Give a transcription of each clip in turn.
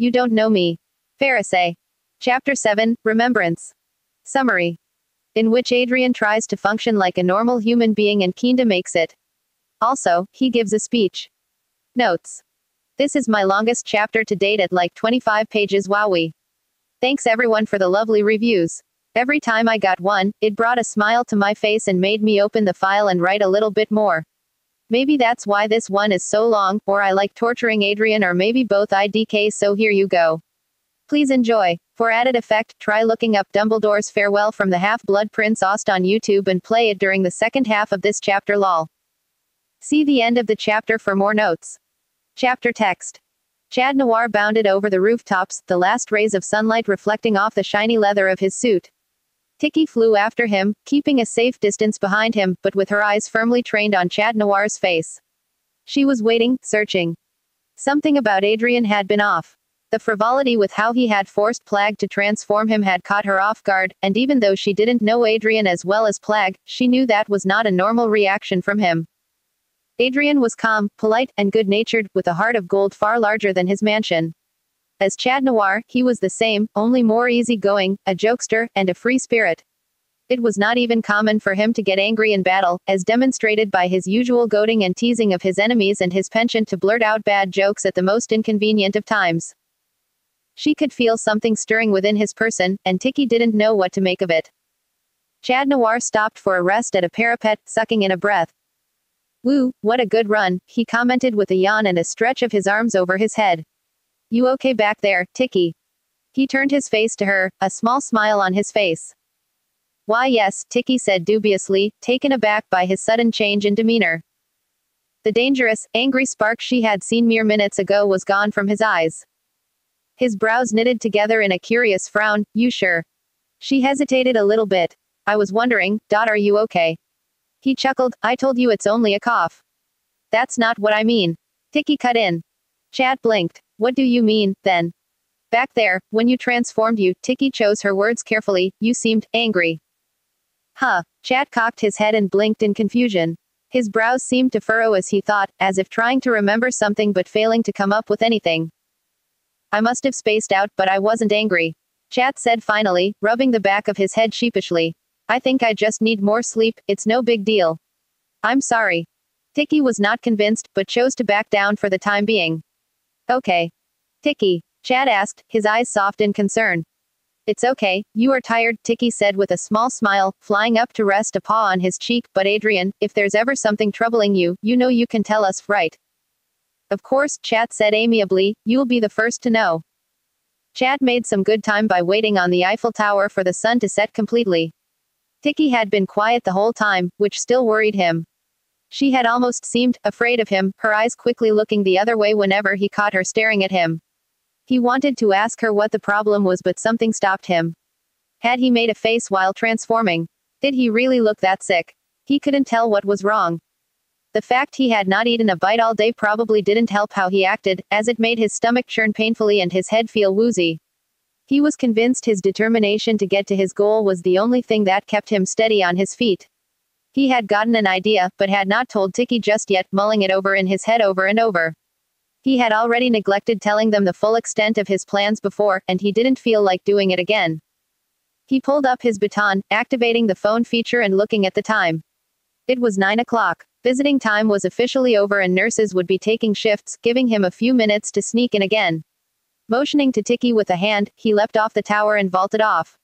You don't know me. Ferisae. Chapter 7, Remembrance. Summary. In which Adrian tries to function like a normal human being and kinda makes it. Also, he gives a speech. Notes. This is my longest chapter to date at like 25 pages. Wowie. Thanks everyone for the lovely reviews. Every time I got one, it brought a smile to my face and made me open the file and write a little bit more. Maybe that's why this one is so long, or I like torturing Adrian, or maybe both IDK, so here you go. Please enjoy. For added effect, try looking up Dumbledore's Farewell from the Half-Blood Prince Ost on YouTube and play it during the second half of this chapter lol. See the end of the chapter for more notes. Chapter text. Chad Noir bounded over the rooftops, the last rays of sunlight reflecting off the shiny leather of his suit. Tiki flew after him, keeping a safe distance behind him, but with her eyes firmly trained on Chad Noir's face. She was waiting, searching. Something about Adrian had been off. The frivolity with how he had forced Plague to transform him had caught her off guard, and even though she didn't know Adrian as well as Plague, she knew that was not a normal reaction from him. Adrian was calm, polite, and good-natured, with a heart of gold far larger than his mansion. As Chad Noir, he was the same, only more easygoing, a jokester, and a free spirit. It was not even common for him to get angry in battle, as demonstrated by his usual goading and teasing of his enemies and his penchant to blurt out bad jokes at the most inconvenient of times. She could feel something stirring within his person, and Tiki didn't know what to make of it. Chad Noir stopped for a rest at a parapet, sucking in a breath. "Woo, what a good run," he commented with a yawn and a stretch of his arms over his head. "You okay back there, Tiki?" He turned his face to her, a small smile on his face. "Why yes," Tiki said dubiously, taken aback by his sudden change in demeanor. The dangerous, angry spark she had seen mere minutes ago was gone from his eyes. His brows knitted together in a curious frown. "You sure?" She hesitated a little bit. "I was wondering, are you okay?" He chuckled. "I told you it's only a cough." "That's not what I mean." Tiki cut in. Chad blinked. "What do you mean, then?" "Back there, when you transformed you," Tiki chose her words carefully, "you seemed angry." Huh. Chad cocked his head and blinked in confusion. His brows seemed to furrow as he thought, as if trying to remember something but failing to come up with anything. "I must have spaced out, but I wasn't angry," Chad said finally, rubbing the back of his head sheepishly. "I think I just need more sleep, it's no big deal." "I'm sorry." Tiki was not convinced, but chose to back down for the time being. "Okay. Tiki?" Chad asked, his eyes soft in concern. "It's okay, you are tired," Tiki said with a small smile, flying up to rest a paw on his cheek, "but Adrian, if there's ever something troubling you, you know you can tell us, right?" "Of course," Chad said amiably, "you'll be the first to know." Chad made some good time by waiting on the Eiffel Tower for the sun to set completely. Tiki had been quiet the whole time, which still worried him. She had almost seemed afraid of him, her eyes quickly looking the other way whenever he caught her staring at him. He wanted to ask her what the problem was, but something stopped him. Had he made a face while transforming? Did he really look that sick? He couldn't tell what was wrong. The fact he had not eaten a bite all day probably didn't help how he acted, as it made his stomach churn painfully and his head feel woozy. He was convinced his determination to get to his goal was the only thing that kept him steady on his feet. He had gotten an idea, but had not told Tiki just yet, mulling it over in his head over and over. He had already neglected telling them the full extent of his plans before, and he didn't feel like doing it again. He pulled up his baton, activating the phone feature and looking at the time. It was 9 o'clock. Visiting time was officially over and nurses would be taking shifts, giving him a few minutes to sneak in again. Motioning to Tiki with a hand, he leapt off the tower and vaulted off.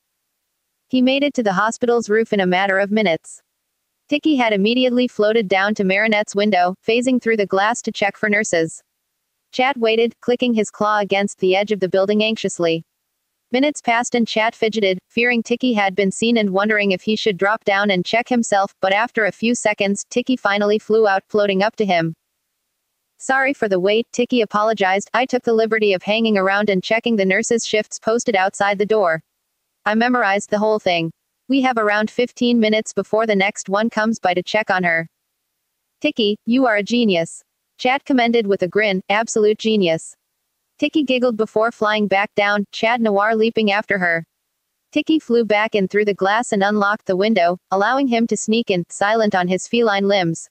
He made it to the hospital's roof in a matter of minutes. Tiki had immediately floated down to Marinette's window, phasing through the glass to check for nurses. Chad waited, clicking his claw against the edge of the building anxiously. Minutes passed and Chad fidgeted, fearing Tiki had been seen and wondering if he should drop down and check himself, but after a few seconds, Tiki finally flew out, floating up to him. "Sorry for the wait," Tiki apologized. "I took the liberty of hanging around and checking the nurses' shifts posted outside the door. I memorized the whole thing. We have around 15 minutes before the next one comes by to check on her." "Tiki, you are a genius." Chad commended with a grin, "Absolute genius." Tiki giggled before flying back down, Chad Noir leaping after her. Tiki flew back in through the glass and unlocked the window, allowing him to sneak in, silent on his feline limbs.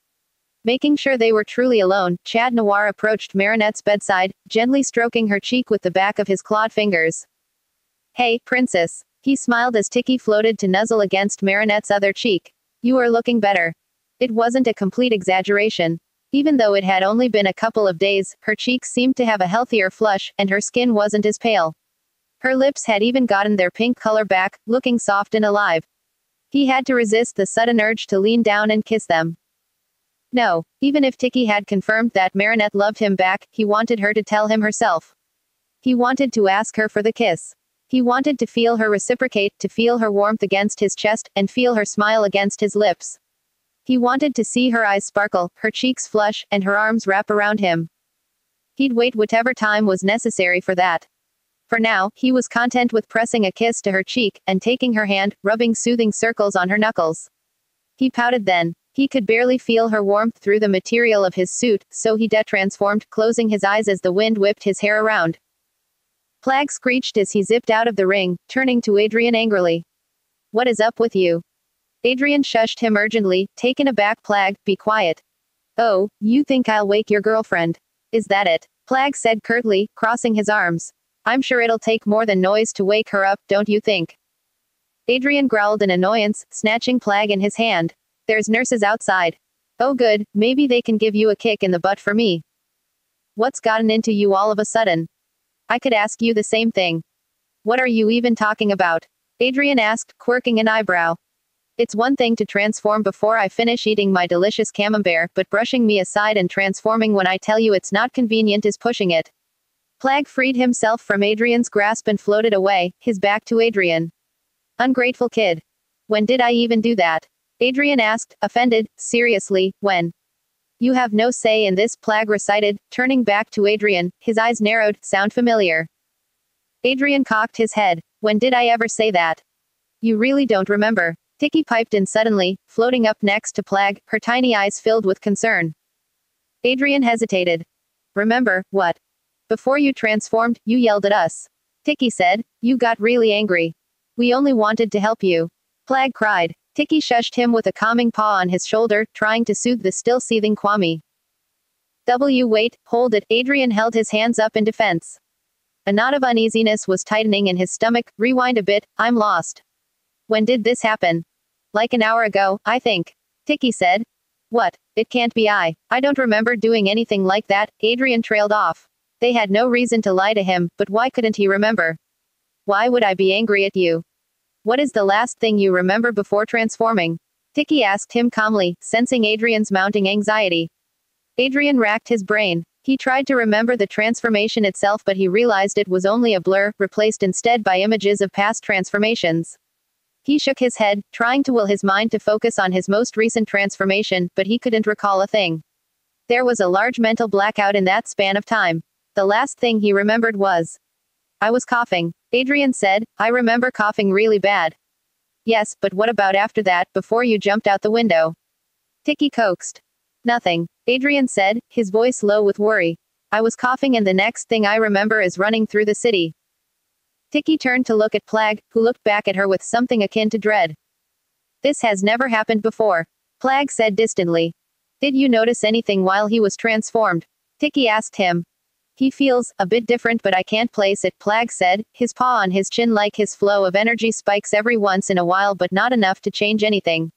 Making sure they were truly alone, Chad Noir approached Marinette's bedside, gently stroking her cheek with the back of his clawed fingers. Hey, princess. He smiled as Tiki floated to nuzzle against Marinette's other cheek. You are looking better. It wasn't a complete exaggeration. Even though it had only been a couple of days, her cheeks seemed to have a healthier flush, and her skin wasn't as pale. Her lips had even gotten their pink color back, looking soft and alive. He had to resist the sudden urge to lean down and kiss them. No, even if Tiki had confirmed that Marinette loved him back, he wanted her to tell him herself. He wanted to ask her for the kiss. He wanted to feel her reciprocate, to feel her warmth against his chest, and feel her smile against his lips. He wanted to see her eyes sparkle, her cheeks flush, and her arms wrap around him. He'd wait whatever time was necessary for that. For now, he was content with pressing a kiss to her cheek, and taking her hand, rubbing soothing circles on her knuckles. He pouted then. He could barely feel her warmth through the material of his suit, so he transformed, closing his eyes as the wind whipped his hair around. Plag screeched as he zipped out of the ring, turning to Adrien angrily. What is up with you? Adrien shushed him urgently, taken aback. Plag, be quiet. Oh, you think I'll wake your girlfriend? Is that it? Plag said curtly, crossing his arms. I'm sure it'll take more than noise to wake her up, don't you think? Adrien growled in annoyance, snatching Plag in his hand. There's nurses outside. Oh good, maybe they can give you a kick in the butt for me. What's gotten into you all of a sudden? I could ask you the same thing. What are you even talking about? Adrien asked, quirking an eyebrow. It's one thing to transform before I finish eating my delicious camembert, but brushing me aside and transforming when I tell you it's not convenient is pushing it. Plag freed himself from Adrien's grasp and floated away, his back to Adrien. Ungrateful kid. When did I even do that? Adrien asked, offended. Seriously, when? You have no say in this, Plag recited, turning back to Adrien, his eyes narrowed. Sound familiar? Adrien cocked his head. When did I ever say that? You really don't remember. Tiki piped in suddenly, floating up next to Plag, her tiny eyes filled with concern. Adrien hesitated. Remember, what? Before you transformed, you yelled at us. Tiki said. You got really angry. We only wanted to help you. Plag cried. Tiki shushed him with a calming paw on his shoulder, trying to soothe the still seething Kwame. Wait, hold it. Adrien held his hands up in defense. A knot of uneasiness was tightening in his stomach. Rewind a bit, I'm lost. When did this happen? Like an hour ago, I think. Tiki said. What? It can't be I don't remember doing anything like that. Adrien trailed off. They had no reason to lie to him, but why couldn't he remember? Why would I be angry at you? What is the last thing you remember before transforming? Tiki asked him calmly, sensing Adrien's mounting anxiety. Adrien racked his brain. He tried to remember the transformation itself, but he realized it was only a blur, replaced instead by images of past transformations. He shook his head, trying to will his mind to focus on his most recent transformation, but he couldn't recall a thing. There was a large mental blackout in that span of time. The last thing he remembered was, I was coughing. Adrien said, I remember coughing really bad. Yes, but what about after that, before you jumped out the window? Tiki coaxed. Nothing. Adrien said, his voice low with worry. I was coughing and the next thing I remember is running through the city. Tiki turned to look at Plag, who looked back at her with something akin to dread. This has never happened before. Plag said distantly. Did you notice anything while he was transformed? Tiki asked him. He feels a bit different, but I can't place it, Plag said, his paw on his chin like his flow of energy spikes every once in a while but not enough to change anything.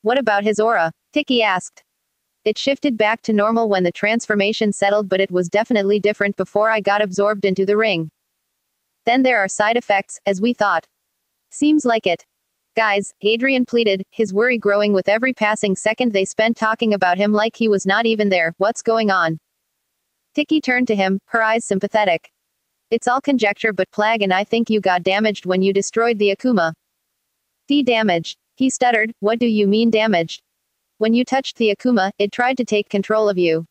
What about his aura? Tiki asked. It shifted back to normal when the transformation settled, but it was definitely different before I got absorbed into the ring. Then there are side effects, as we thought. Seems like it. Guys, Adrien pleaded, his worry growing with every passing second they spent talking about him like he was not even there. What's going on? Tiki turned to him, her eyes sympathetic. It's all conjecture, but Plag and I think you got damaged when you destroyed the Akuma. Damaged? He stuttered, what do you mean damaged? When you touched the Akuma, it tried to take control of you.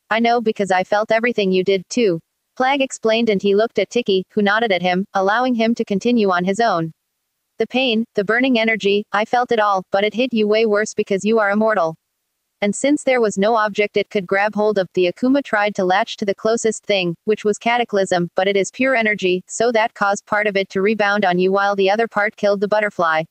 I know because I felt everything you did, too. Plag explained, and he looked at Tiki, who nodded at him, allowing him to continue on his own. The pain, the burning energy, I felt it all, but it hit you way worse because you are immortal. And since there was no object it could grab hold of, the Akuma tried to latch to the closest thing, which was Cataclysm, but it is pure energy, so that caused part of it to rebound on you while the other part killed the butterfly.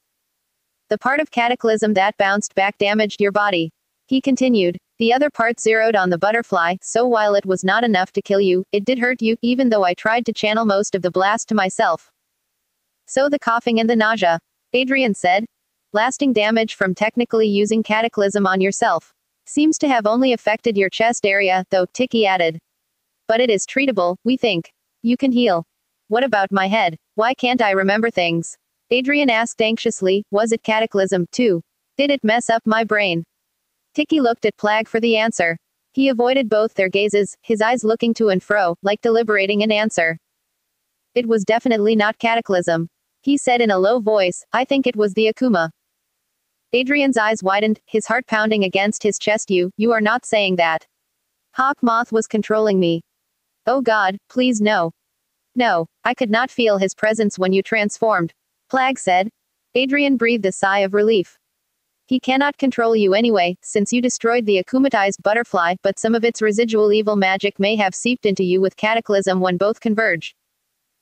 The part of Cataclysm that bounced back damaged your body. He continued. The other part zeroed on the butterfly, so while it was not enough to kill you, it did hurt you, even though I tried to channel most of the blast to myself. So the coughing and the nausea, Adrian said. Lasting damage from technically using cataclysm on yourself. Seems to have only affected your chest area, though, Tiki added. But it is treatable, we think. You can heal. What about my head? Why can't I remember things? Adrian asked anxiously. Was it cataclysm, too? Did it mess up my brain? Tiki looked at Plague for the answer. He avoided both their gazes, his eyes looking to and fro, like deliberating an answer. It was definitely not cataclysm. He said in a low voice, I think it was the Akuma. Adrian's eyes widened, his heart pounding against his chest. You are not saying that. Hawk Moth was controlling me. Oh God, please no. No, I could not feel his presence when you transformed. Plague said. Adrian breathed a sigh of relief. He cannot control you anyway, since you destroyed the akumatized butterfly, but some of its residual evil magic may have seeped into you with cataclysm when both converge.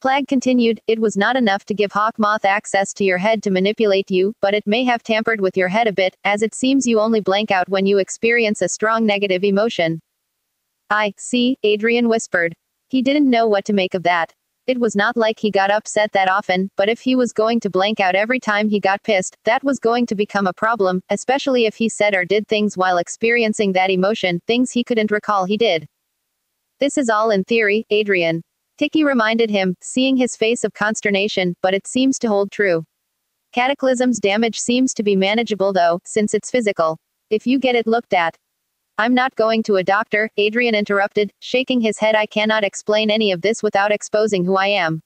Plague continued, it was not enough to give Hawk Moth access to your head to manipulate you, but it may have tampered with your head a bit, as it seems you only blank out when you experience a strong negative emotion. I see, Adrian whispered. He didn't know what to make of that. It was not like he got upset that often, but if he was going to blank out every time he got pissed, that was going to become a problem, especially if he said or did things while experiencing that emotion, things he couldn't recall he did. This is all in theory, Adrian. Tiki reminded him, seeing his face of consternation, but it seems to hold true. Cataclysm's damage seems to be manageable though, since it's physical. If you get it looked at. I'm not going to a doctor, Adrian interrupted, shaking his head. I cannot explain any of this without exposing who I am.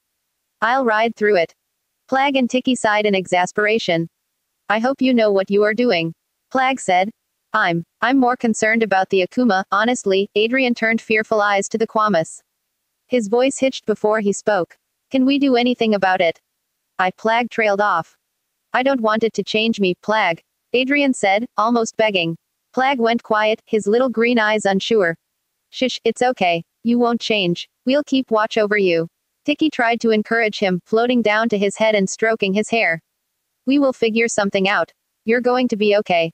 I'll ride through it. Plague and Tiki sighed in exasperation. I hope you know what you are doing. Plague said. I'm more concerned about the Akuma, honestly. Adrian turned fearful eyes to the Kwamas. His voice hitched before he spoke. Can we do anything about it? Plague trailed off. I don't want it to change me, Plague. Adrian said, almost begging. Plague went quiet, his little green eyes unsure. Shush, it's okay. You won't change. We'll keep watch over you. Tiki tried to encourage him, floating down to his head and stroking his hair. We will figure something out. You're going to be okay.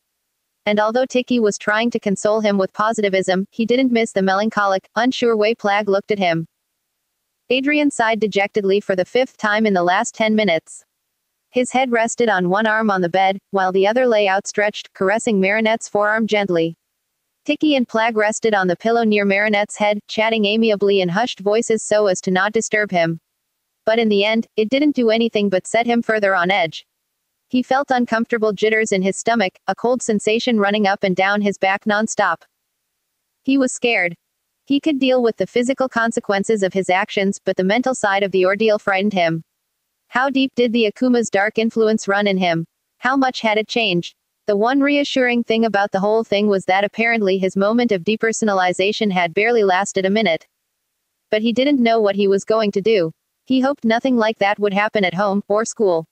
And although Tiki was trying to console him with positivism, he didn't miss the melancholic, unsure way Plague looked at him. Adrian sighed dejectedly for the 5th time in the last 10 minutes. His head rested on one arm on the bed, while the other lay outstretched, caressing Marinette's forearm gently. Tiki and Plague rested on the pillow near Marinette's head, chatting amiably in hushed voices so as to not disturb him. But in the end, it didn't do anything but set him further on edge. He felt uncomfortable jitters in his stomach, a cold sensation running up and down his back non-stop. He was scared. He could deal with the physical consequences of his actions, but the mental side of the ordeal frightened him. How deep did the Akuma's dark influence run in him? How much had it changed? The one reassuring thing about the whole thing was that apparently his moment of depersonalization had barely lasted a minute. But he didn't know what he was going to do. He hoped nothing like that would happen at home, or school.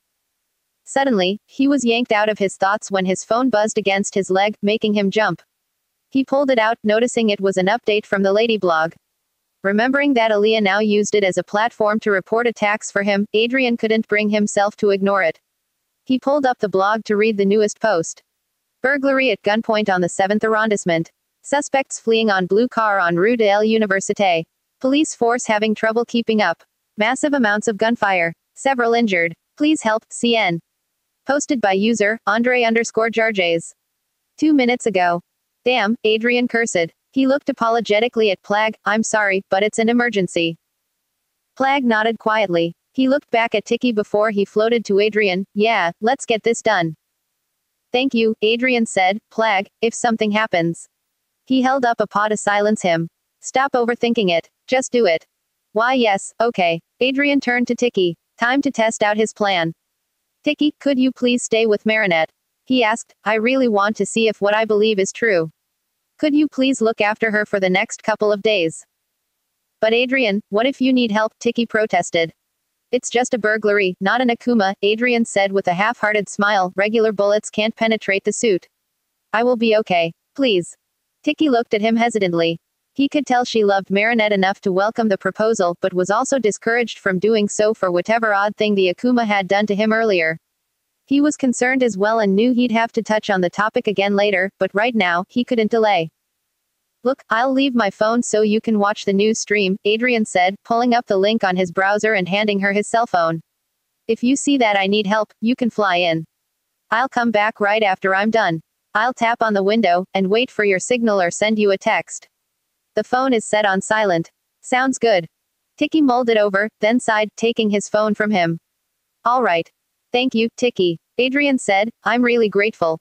Suddenly, he was yanked out of his thoughts when his phone buzzed against his leg, making him jump. He pulled it out, noticing it was an update from the lady blog. Remembering that Aaliyah now used it as a platform to report attacks for him, Adrian couldn't bring himself to ignore it. He pulled up the blog to read the newest post. Burglary at gunpoint on the 7th arrondissement. Suspects fleeing on blue car en route to l'Université. Police force having trouble keeping up. Massive amounts of gunfire. Several injured. Please help, CN. Posted by user, Andre_Jarges. 2 minutes ago. Damn, Adrian cursed. He looked apologetically at Plague. I'm sorry, but it's an emergency. Plague nodded quietly. He looked back at Tiki before he floated to Adrian. Yeah, let's get this done. Thank you, Adrian said. Plague, if something happens. He held up a paw to silence him. Stop overthinking it. Just do it. Why yes, okay. Adrian turned to Tiki. Time to test out his plan. Tiki, could you please stay with Marinette? He asked. I really want to see if what I believe is true. Could you please look after her for the next couple of days? But Adrian, what if you need help? Tiki protested. It's just a burglary, not an Akuma, Adrian said with a half-hearted smile. Regular bullets can't penetrate the suit. I will be okay. Please. Tiki looked at him hesitantly. He could tell she loved Marinette enough to welcome the proposal, but was also discouraged from doing so for whatever odd thing the Akuma had done to him earlier. He was concerned as well and knew he'd have to touch on the topic again later, but right now, he couldn't delay. Look, I'll leave my phone so you can watch the news stream, Adrian said, pulling up the link on his browser and handing her his cell phone. If you see that I need help, you can fly in. I'll come back right after I'm done. I'll tap on the window, and wait for your signal or send you a text. The phone is set on silent. Sounds good. Tiki mulled it over, then sighed, taking his phone from him. All right. Thank you, Tiki, Adrian said, I'm really grateful.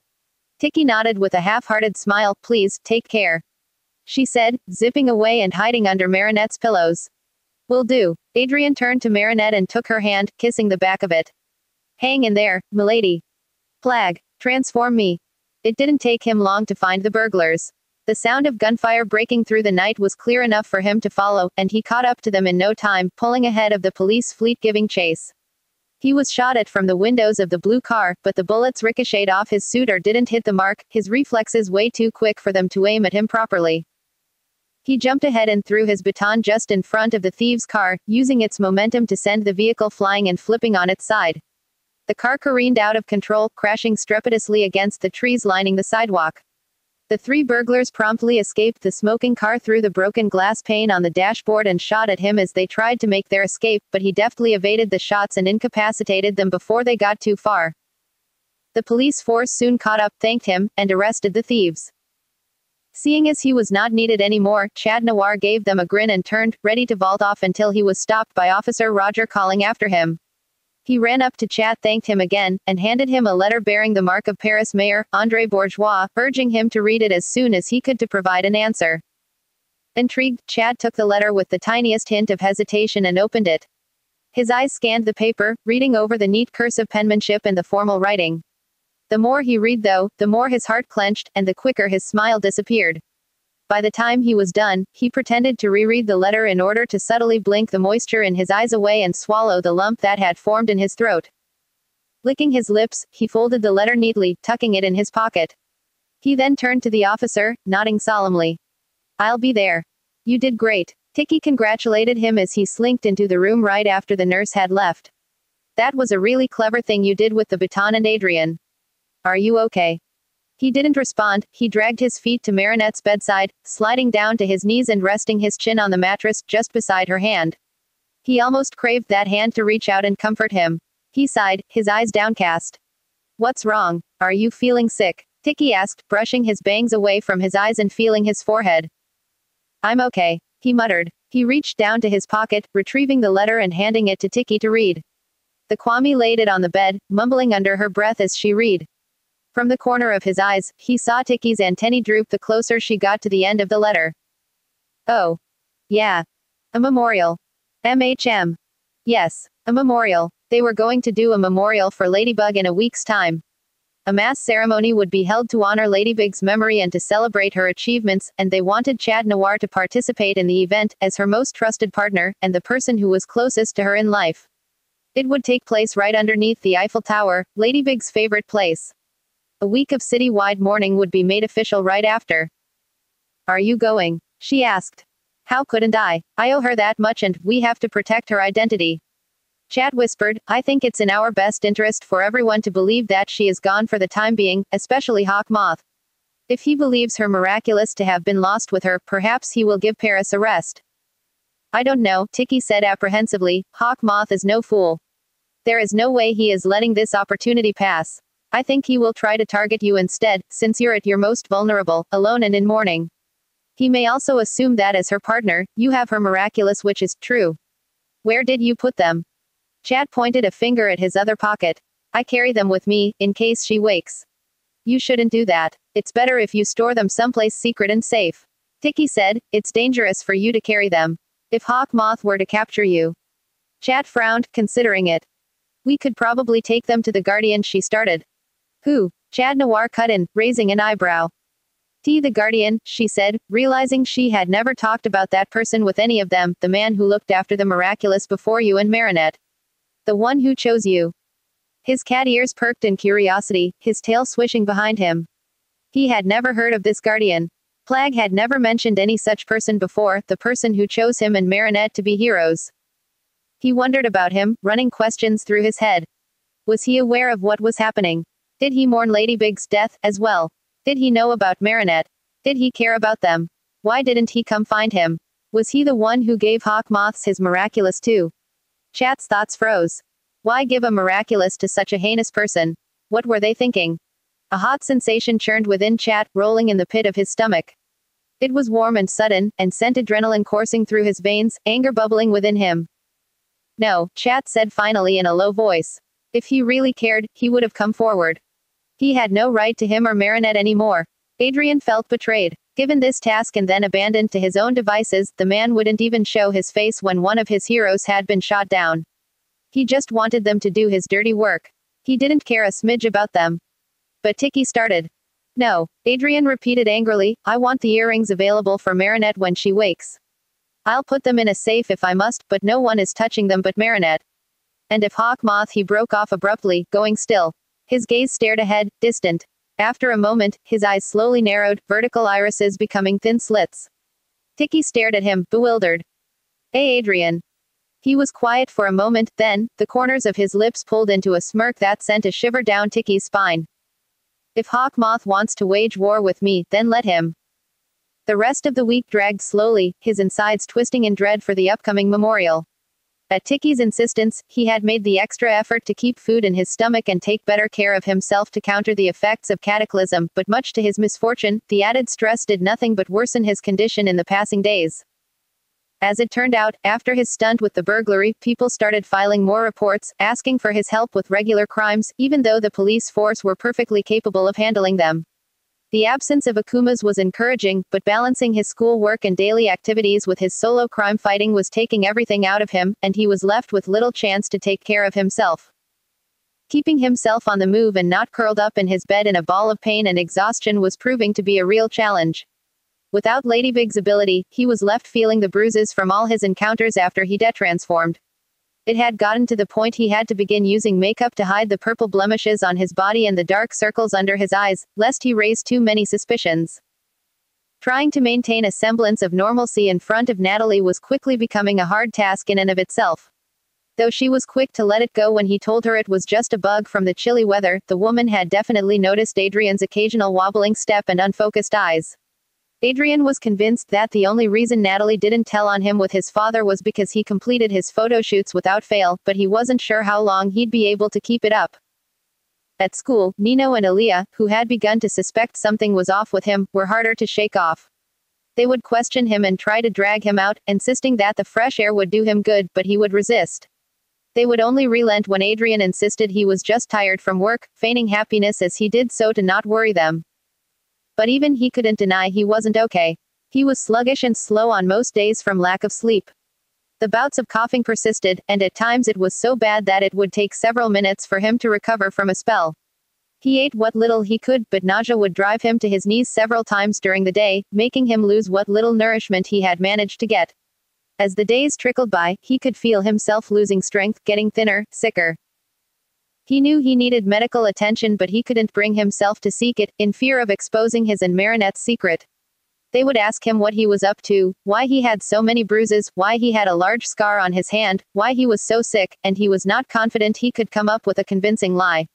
Tiki nodded with a half-hearted smile. Please, take care, she said, zipping away and hiding under Marinette's pillows. Will do. Adrian turned to Marinette and took her hand, kissing the back of it. Hang in there, milady. Flag. Transform me. It didn't take him long to find the burglars. The sound of gunfire breaking through the night was clear enough for him to follow, and he caught up to them in no time, pulling ahead of the police fleet giving chase. He was shot at from the windows of the blue car, but the bullets ricocheted off his suit or didn't hit the mark, his reflexes way too quick for them to aim at him properly. He jumped ahead and threw his baton just in front of the thieves' car, using its momentum to send the vehicle flying and flipping on its side. The car careened out of control, crashing strenuously against the trees lining the sidewalk. The three burglars promptly escaped the smoking car through the broken glass pane on the dashboard and shot at him as they tried to make their escape, but he deftly evaded the shots and incapacitated them before they got too far. The police force soon caught up, thanked him, and arrested the thieves. Seeing as he was not needed anymore, Chad Noir gave them a grin and turned, ready to vault off until he was stopped by Officer Roger calling after him. He ran up to Chad, thanked him again, and handed him a letter bearing the mark of Paris Mayor, André Bourgeois, urging him to read it as soon as he could to provide an answer. Intrigued, Chad took the letter with the tiniest hint of hesitation and opened it. His eyes scanned the paper, reading over the neat cursive penmanship and the formal writing. The more he read though, the more his heart clenched, and the quicker his smile disappeared. By the time he was done, he pretended to reread the letter in order to subtly blink the moisture in his eyes away and swallow the lump that had formed in his throat. Licking his lips, he folded the letter neatly, tucking it in his pocket. He then turned to the officer, nodding solemnly. I'll be there. You did great. Tiki congratulated him as he slinked into the room right after the nurse had left. That was a really clever thing you did with the baton and Adrian. Are you okay? He didn't respond. He dragged his feet to Marinette's bedside, sliding down to his knees and resting his chin on the mattress just beside her hand. He almost craved that hand to reach out and comfort him. He sighed, his eyes downcast. What's wrong? Are you feeling sick? Tiki asked, brushing his bangs away from his eyes and feeling his forehead. I'm okay, he muttered. He reached down to his pocket, retrieving the letter and handing it to Tiki to read. The Kwame laid it on the bed, mumbling under her breath as she read. From the corner of his eyes, he saw Tiki's antennae droop the closer she got to the end of the letter. Oh. Yeah. A memorial. MHM. Yes, a memorial. They were going to do a memorial for Ladybug in a week's time. A mass ceremony would be held to honor Ladybug's memory and to celebrate her achievements, and they wanted Chad Noir to participate in the event, as her most trusted partner, and the person who was closest to her in life. It would take place right underneath the Eiffel Tower, Ladybug's favorite place. A week of city-wide mourning would be made official right after. Are you going? She asked. How couldn't I? I owe her that much and we have to protect her identity. Chad whispered, I think it's in our best interest for everyone to believe that she is gone for the time being, especially Hawk Moth. If he believes her miraculous to have been lost with her, perhaps he will give Paris a rest. I don't know, Tiki said apprehensively. Hawk Moth is no fool. There is no way he is letting this opportunity pass. I think he will try to target you instead, since you're at your most vulnerable, alone and in mourning. He may also assume that as her partner, you have her miraculous, which is true. Where did you put them? Chad pointed a finger at his other pocket. I carry them with me, in case she wakes. You shouldn't do that. It's better if you store them someplace secret and safe. Tiki said, it's dangerous for you to carry them. If Hawk Moth were to capture you. Chad frowned, considering it. We could probably take them to the Guardian, she started. Who? Chad Noir cut in, raising an eyebrow. The Guardian, she said, realizing she had never talked about that person with any of them, the man who looked after the miraculous before you and Marinette. The one who chose you. His cat ears perked in curiosity, his tail swishing behind him. He had never heard of this Guardian. Plag had never mentioned any such person before, the person who chose him and Marinette to be heroes. He wondered about him, running questions through his head. Was he aware of what was happening? Did he mourn Ladybug's death, as well? Did he know about Marinette? Did he care about them? Why didn't he come find him? Was he the one who gave hawk moths his miraculous too? Chat's thoughts froze. Why give a miraculous to such a heinous person? What were they thinking? A hot sensation churned within Chat, rolling in the pit of his stomach. It was warm and sudden, and sent adrenaline coursing through his veins, anger bubbling within him. No, Chat said finally in a low voice. If he really cared, he would have come forward. He had no right to him or Marinette anymore. Adrian felt betrayed. Given this task and then abandoned to his own devices, the man wouldn't even show his face when one of his heroes had been shot down. He just wanted them to do his dirty work. He didn't care a smidge about them. But Tiki started. No, Adrian repeated angrily, I want the earrings available for Marinette when she wakes. I'll put them in a safe if I must, but no one is touching them but Marinette. And if Hawk Moth, he broke off abruptly, going still. His gaze stared ahead, distant. After a moment, his eyes slowly narrowed, vertical irises becoming thin slits. Tiki stared at him, bewildered. Hey Adrian. He was quiet for a moment, then, the corners of his lips pulled into a smirk that sent a shiver down Tiki's spine. If Hawk Moth wants to wage war with me, then let him. The rest of the week dragged slowly, his insides twisting in dread for the upcoming memorial. At Tiki's insistence, he had made the extra effort to keep food in his stomach and take better care of himself to counter the effects of cataclysm, but much to his misfortune, the added stress did nothing but worsen his condition in the passing days. As it turned out, after his stunt with the burglary, people started filing more reports, asking for his help with regular crimes, even though the police force were perfectly capable of handling them. The absence of Akumas was encouraging, but balancing his schoolwork and daily activities with his solo crime fighting was taking everything out of him, and he was left with little chance to take care of himself. Keeping himself on the move and not curled up in his bed in a ball of pain and exhaustion was proving to be a real challenge. Without Ladybug's ability, he was left feeling the bruises from all his encounters after he detransformed. It had gotten to the point he had to begin using makeup to hide the purple blemishes on his body and the dark circles under his eyes, lest he raise too many suspicions. Trying to maintain a semblance of normalcy in front of Natalie was quickly becoming a hard task in and of itself. Though she was quick to let it go when he told her it was just a bug from the chilly weather, the woman had definitely noticed Adrian's occasional wobbling step and unfocused eyes. Adrian was convinced that the only reason Natalie didn't tell on him with his father was because he completed his photo shoots without fail, but he wasn't sure how long he'd be able to keep it up. At school, Nino and Aaliyah, who had begun to suspect something was off with him, were harder to shake off. They would question him and try to drag him out, insisting that the fresh air would do him good, but he would resist. They would only relent when Adrian insisted he was just tired from work, feigning happiness as he did so to not worry them. But even he couldn't deny he wasn't okay. He was sluggish and slow on most days from lack of sleep. The bouts of coughing persisted, and at times it was so bad that it would take several minutes for him to recover from a spell. He ate what little he could, but nausea would drive him to his knees several times during the day, making him lose what little nourishment he had managed to get. As the days trickled by, he could feel himself losing strength, getting thinner, sicker. He knew he needed medical attention, but he couldn't bring himself to seek it, in fear of exposing his and Marinette's secret. They would ask him what he was up to, why he had so many bruises, why he had a large scar on his hand, why he was so sick, and he was not confident he could come up with a convincing lie.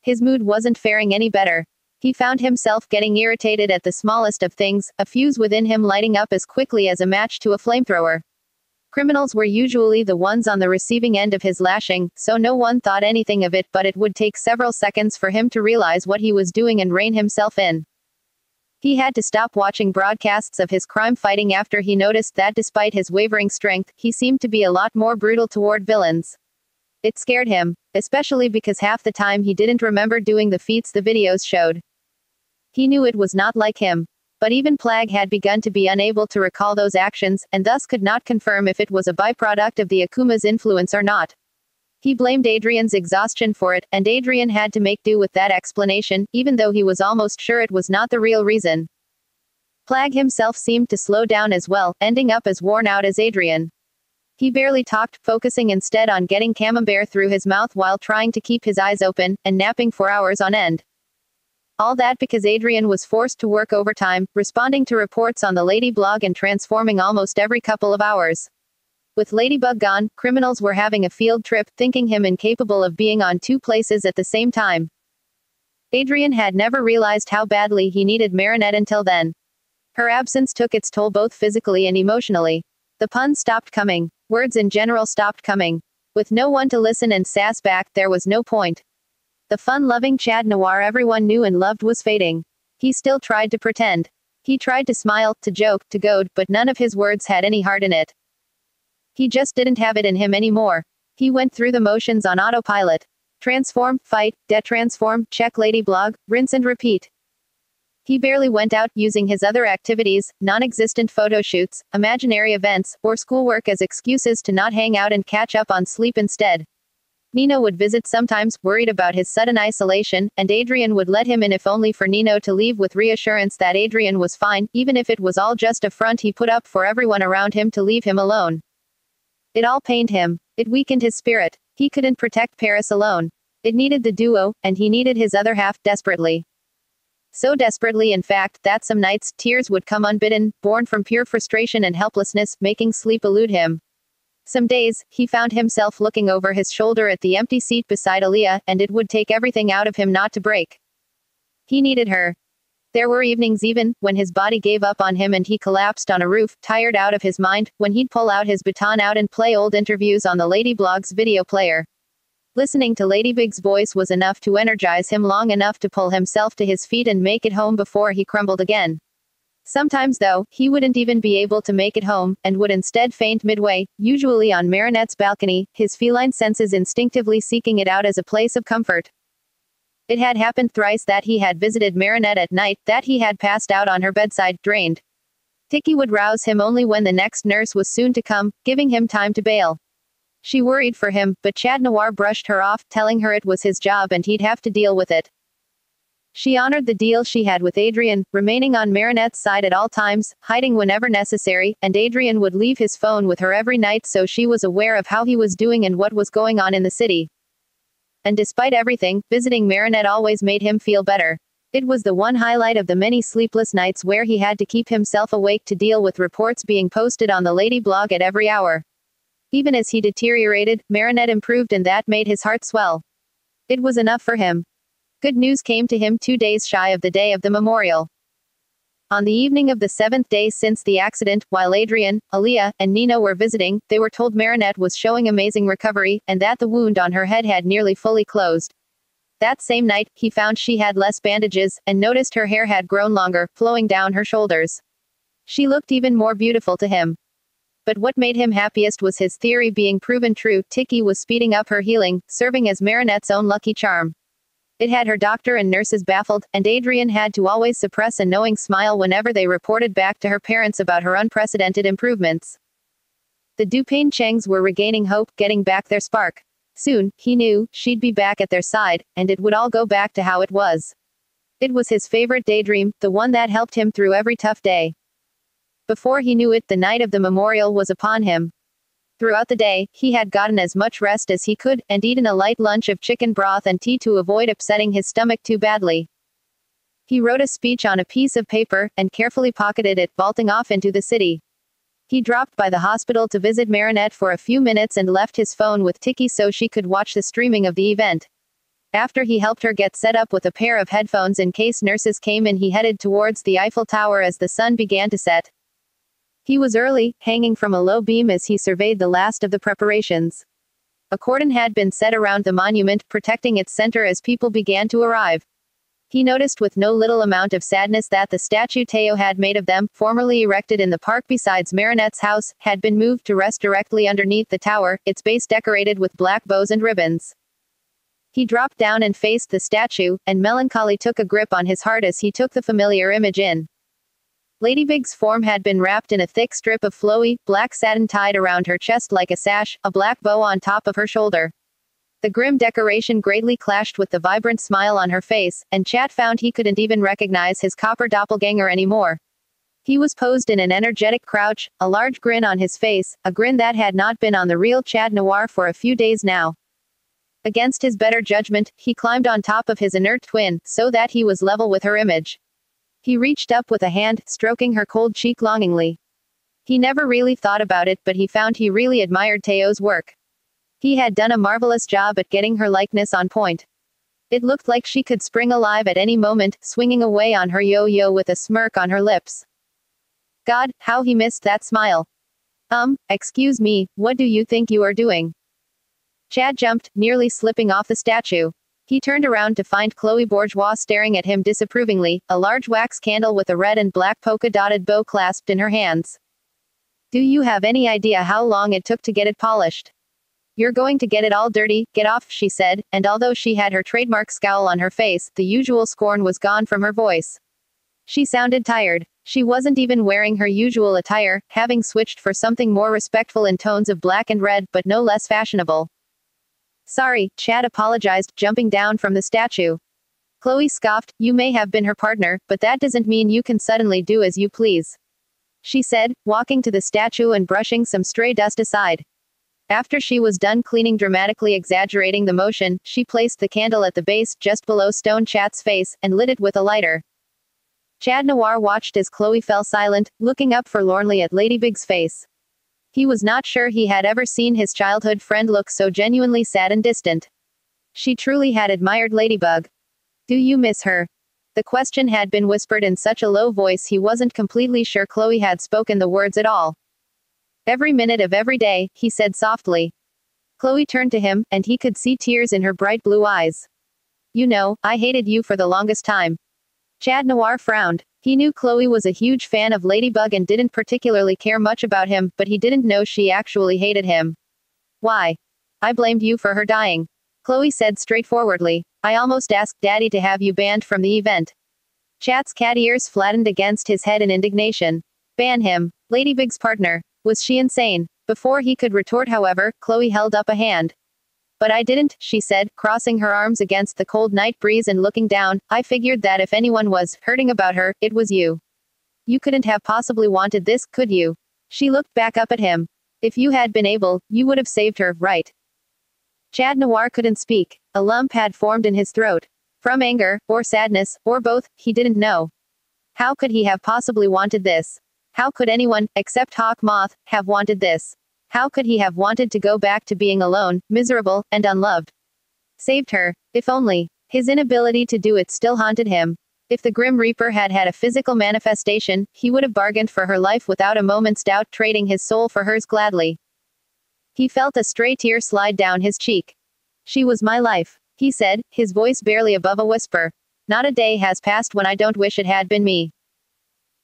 His mood wasn't faring any better. He found himself getting irritated at the smallest of things, a fuse within him lighting up as quickly as a match to a flamethrower. Criminals were usually the ones on the receiving end of his lashing, so no one thought anything of it, but it would take several seconds for him to realize what he was doing and rein himself in. He had to stop watching broadcasts of his crime fighting after he noticed that despite his wavering strength, he seemed to be a lot more brutal toward villains. It scared him, especially because half the time he didn't remember doing the feats the videos showed. He knew it was not like him. But even Plague had begun to be unable to recall those actions, and thus could not confirm if it was a byproduct of the Akuma's influence or not. He blamed Adrian's exhaustion for it, and Adrian had to make do with that explanation, even though he was almost sure it was not the real reason. Plague himself seemed to slow down as well, ending up as worn out as Adrian. He barely talked, focusing instead on getting camembert through his mouth while trying to keep his eyes open, and napping for hours on end. All that because Adrian was forced to work overtime, responding to reports on the Lady blog and transforming almost every couple of hours. With Ladybug gone, criminals were having a field trip, thinking him incapable of being on two places at the same time. Adrian had never realized how badly he needed Marinette until then. Her absence took its toll both physically and emotionally. The puns stopped coming. Words in general stopped coming. With no one to listen and sass back, there was no point. The fun-loving Chad Noir everyone knew and loved was fading. He still tried to pretend. He tried to smile, to joke, to goad, but none of his words had any heart in it. He just didn't have it in him anymore. He went through the motions on autopilot. Transform, fight, detransform, check lady blog, rinse and repeat. He barely went out, using his other activities, non-existent photo shoots, imaginary events, or schoolwork as excuses to not hang out and catch up on sleep instead. Nino would visit sometimes, worried about his sudden isolation, and Adrian would let him in if only for Nino to leave with reassurance that Adrian was fine, even if it was all just a front he put up for everyone around him to leave him alone. It all pained him. It weakened his spirit. He couldn't protect Paris alone. It needed the duo, and he needed his other half desperately. So desperately, in fact, that some nights, tears would come unbidden, born from pure frustration and helplessness, making sleep elude him. Some days, he found himself looking over his shoulder at the empty seat beside Aaliyah, and it would take everything out of him not to break. He needed her. There were evenings even, when his body gave up on him and he collapsed on a roof, tired out of his mind, when he'd pull out his baton out and play old interviews on the Lady Blog's video player. Listening to Ladybug's voice was enough to energize him long enough to pull himself to his feet and make it home before he crumbled again. Sometimes though, he wouldn't even be able to make it home, and would instead faint midway, usually on Marinette's balcony, his feline senses instinctively seeking it out as a place of comfort. It had happened thrice that he had visited Marinette at night, that he had passed out on her bedside, drained. Tiki would rouse him only when the next nurse was soon to come, giving him time to bail. She worried for him, but Chad Noir brushed her off, telling her it was his job and he'd have to deal with it. She honored the deal she had with Adrian, remaining on Marinette's side at all times, hiding whenever necessary, and Adrian would leave his phone with her every night so she was aware of how he was doing and what was going on in the city. And despite everything, visiting Marinette always made him feel better. It was the one highlight of the many sleepless nights where he had to keep himself awake to deal with reports being posted on the Lady blog at every hour. Even as he deteriorated, Marinette improved, and that made his heart swell. It was enough for him. Good news came to him 2 days shy of the day of the memorial. On the evening of the 7th day since the accident, while Adrian, Aaliyah, and Nino were visiting, they were told Marinette was showing amazing recovery, and that the wound on her head had nearly fully closed. That same night, he found she had less bandages, and noticed her hair had grown longer, flowing down her shoulders. She looked even more beautiful to him. But what made him happiest was his theory being proven true. Tiki was speeding up her healing, serving as Marinette's own lucky charm. It had her doctor and nurses baffled, and Adrian had to always suppress a knowing smile whenever they reported back to her parents about her unprecedented improvements. The Dupain Chengs were regaining hope, getting back their spark. Soon, he knew, she'd be back at their side, and it would all go back to how it was. It was his favorite daydream, the one that helped him through every tough day. Before he knew it, the night of the memorial was upon him. Throughout the day, he had gotten as much rest as he could, and eaten a light lunch of chicken broth and tea to avoid upsetting his stomach too badly. He wrote a speech on a piece of paper, and carefully pocketed it, vaulting off into the city. He dropped by the hospital to visit Marinette for a few minutes and left his phone with Tiki so she could watch the streaming of the event. After he helped her get set up with a pair of headphones in case nurses came in, he headed towards the Eiffel Tower as the sun began to set. He was early, hanging from a low beam as he surveyed the last of the preparations. A cordon had been set around the monument, protecting its center as people began to arrive. He noticed with no little amount of sadness that the statue Teo had made of them, formerly erected in the park besides Marinette's house, had been moved to rest directly underneath the tower, its base decorated with black bows and ribbons. He dropped down and faced the statue, and melancholy took a grip on his heart as he took the familiar image in. Ladybug's form had been wrapped in a thick strip of flowy, black satin tied around her chest like a sash, a black bow on top of her shoulder. The grim decoration greatly clashed with the vibrant smile on her face, and Chad found he couldn't even recognize his copper doppelganger anymore. He was posed in an energetic crouch, a large grin on his face, a grin that had not been on the real Chad Noir for a few days now. Against his better judgment, he climbed on top of his inert twin, so that he was level with her image. He reached up with a hand, stroking her cold cheek longingly. He never really thought about it, but he found he really admired Teo's work. He had done a marvelous job at getting her likeness on point. It looked like she could spring alive at any moment, swinging away on her yo-yo with a smirk on her lips. God, how he missed that smile. Excuse me, what do you think you are doing? Chad jumped, nearly slipping off the statue. He turned around to find Chloe Bourgeois staring at him disapprovingly, a large wax candle with a red and black polka-dotted bow clasped in her hands. Do you have any idea how long it took to get it polished? You're going to get it all dirty, get off, she said, and although she had her trademark scowl on her face, the usual scorn was gone from her voice. She sounded tired. She wasn't even wearing her usual attire, having switched for something more respectful in tones of black and red, but no less fashionable. Sorry, Chad apologized, jumping down from the statue. Chloe scoffed, you may have been her partner, but that doesn't mean you can suddenly do as you please. She said, walking to the statue and brushing some stray dust aside. After she was done cleaning, dramatically exaggerating the motion, she placed the candle at the base, just below Stone Chat's face, and lit it with a lighter. Chad Noir watched as Chloe fell silent, looking up forlornly at Ladybug's face. He was not sure he had ever seen his childhood friend look so genuinely sad and distant. She truly had admired Ladybug. Do you miss her? The question had been whispered in such a low voice he wasn't completely sure Chloe had spoken the words at all. Every minute of every day, he said softly. Chloe turned to him, and he could see tears in her bright blue eyes. You know, I hated you for the longest time. Chad Noir frowned. He knew Chloe was a huge fan of Ladybug and didn't particularly care much about him, but he didn't know she actually hated him. Why? I blamed you for her dying. Chloe said straightforwardly. I almost asked Daddy to have you banned from the event. Chad's cat ears flattened against his head in indignation. Ban him. Ladybug's partner. Was she insane? Before he could retort, however, Chloe held up a hand. But I didn't, she said, crossing her arms against the cold night breeze and looking down. I figured that if anyone was hurting about her, it was you. You couldn't have possibly wanted this, could you? She looked back up at him. If you had been able, you would have saved her, right? Chad Noir couldn't speak. A lump had formed in his throat. From anger, or sadness, or both, he didn't know. How could he have possibly wanted this? How could anyone, except Hawk Moth, have wanted this? How could he have wanted to go back to being alone, miserable, and unloved? Saved her. If only. His inability to do it still haunted him. If the Grim Reaper had had a physical manifestation, he would have bargained for her life without a moment's doubt, trading his soul for hers gladly. He felt a stray tear slide down his cheek. She was my life, he said, his voice barely above a whisper. Not a day has passed when I don't wish it had been me.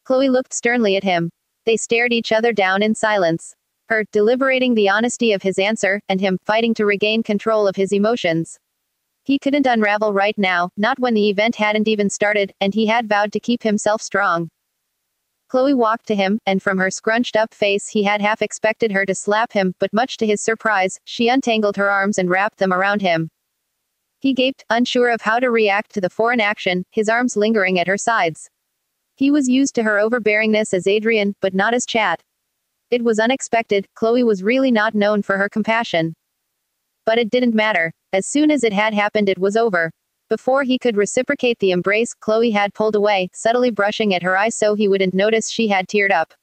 Chloe looked sternly at him. They stared each other down in silence. Her, deliberating the honesty of his answer, and him, fighting to regain control of his emotions. He couldn't unravel right now, not when the event hadn't even started, and he had vowed to keep himself strong. Chloe walked to him, and from her scrunched-up face he had half expected her to slap him, but much to his surprise, she untangled her arms and wrapped them around him. He gaped, unsure of how to react to the foreign action, his arms lingering at her sides. He was used to her overbearingness as Adrian, but not as Chad. It was unexpected. Chloe was really not known for her compassion. But it didn't matter. As soon as it had happened, it was over. Before he could reciprocate the embrace, Chloe had pulled away, subtly brushing at her eyes so he wouldn't notice she had teared up.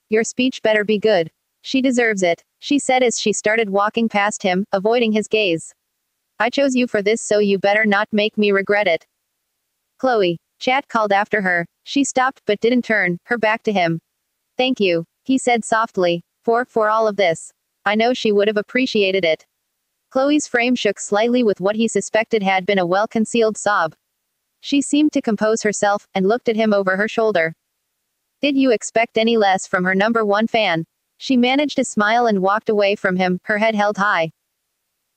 Your speech better be good. She deserves it, she said as she started walking past him, avoiding his gaze. I chose you for this, so you better not make me regret it. Chloe. Chad called after her. She stopped, but didn't turn, her back to him. Thank you, he said softly, for all of this. I know she would have appreciated it. Chloe's frame shook slightly with what he suspected had been a well-concealed sob. She seemed to compose herself, and looked at him over her shoulder. Did you expect any less from her #1 fan? She managed a smile and walked away from him, her head held high.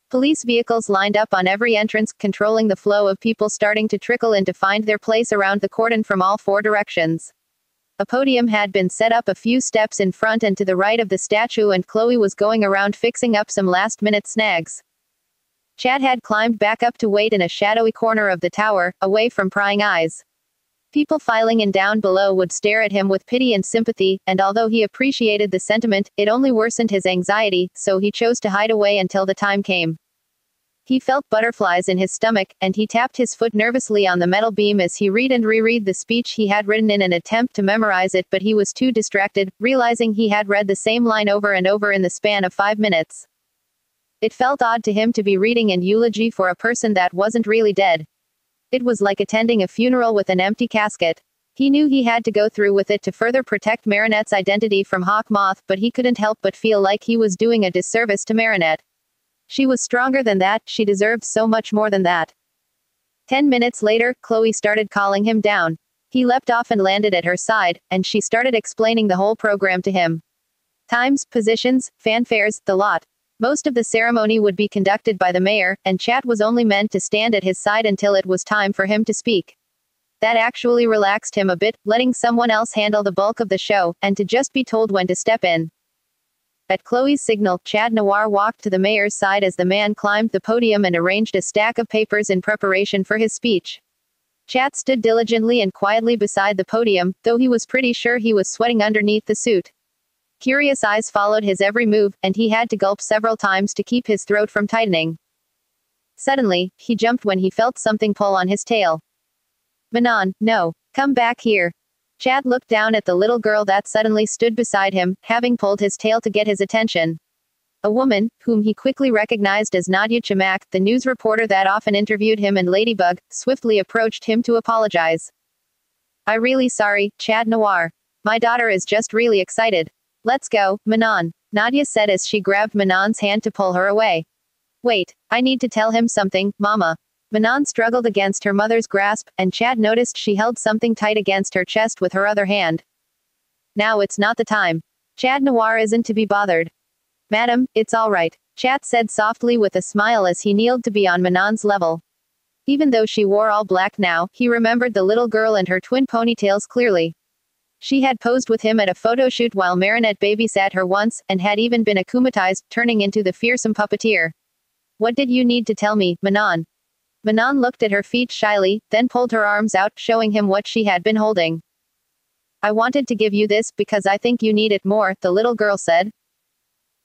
Police vehicles lined up on every entrance, controlling the flow of people starting to trickle in to find their place around the cordon from all 4 directions. A podium had been set up a few steps in front and to the right of the statue, and Chloe was going around fixing up some last-minute snags. Chad had climbed back up to wait in a shadowy corner of the tower, away from prying eyes. People filing in down below would stare at him with pity and sympathy, and although he appreciated the sentiment, it only worsened his anxiety, so he chose to hide away until the time came. He felt butterflies in his stomach, and he tapped his foot nervously on the metal beam as he read and reread the speech he had written in an attempt to memorize it, but he was too distracted, realizing he had read the same line over and over in the span of 5 minutes. It felt odd to him to be reading an eulogy for a person that wasn't really dead. It was like attending a funeral with an empty casket. He knew he had to go through with it to further protect Marinette's identity from Hawk Moth, but he couldn't help but feel like he was doing a disservice to Marinette. She was stronger than that, she deserved so much more than that. 10 minutes later, Chloe started calling him down. He leapt off and landed at her side, and she started explaining the whole program to him. Times, positions, fanfares, the lot. Most of the ceremony would be conducted by the mayor, and Chat was only meant to stand at his side until it was time for him to speak. That actually relaxed him a bit, letting someone else handle the bulk of the show, and to just be told when to step in. At Chloe's signal, Chat Noir walked to the mayor's side as the man climbed the podium and arranged a stack of papers in preparation for his speech. Chat stood diligently and quietly beside the podium, though he was pretty sure he was sweating underneath the suit. Curious eyes followed his every move, and he had to gulp several times to keep his throat from tightening. Suddenly, he jumped when he felt something pull on his tail. Manon, no. Come back here. Chat looked down at the little girl that suddenly stood beside him, having pulled his tail to get his attention. A woman, whom he quickly recognized as Nadia Chamak, the news reporter that often interviewed him and Ladybug, swiftly approached him to apologize. I'm really sorry, Chat Noir. My daughter is just really excited. Let's go, Manon, Nadia said as she grabbed Manon's hand to pull her away. Wait, I need to tell him something, Mama. Manon struggled against her mother's grasp, and Chat noticed she held something tight against her chest with her other hand. Now it's not the time. Chat Noir isn't to be bothered. Madam, it's all right, Chat said softly with a smile as he kneeled to be on Manon's level. Even though she wore all black now, he remembered the little girl and her twin ponytails clearly. She had posed with him at a photo shoot while Marinette babysat her once, and had even been akumatized, turning into the fearsome puppeteer. What did you need to tell me, Manon? Manon looked at her feet shyly, then pulled her arms out, showing him what she had been holding. I wanted to give you this because I think you need it more, the little girl said.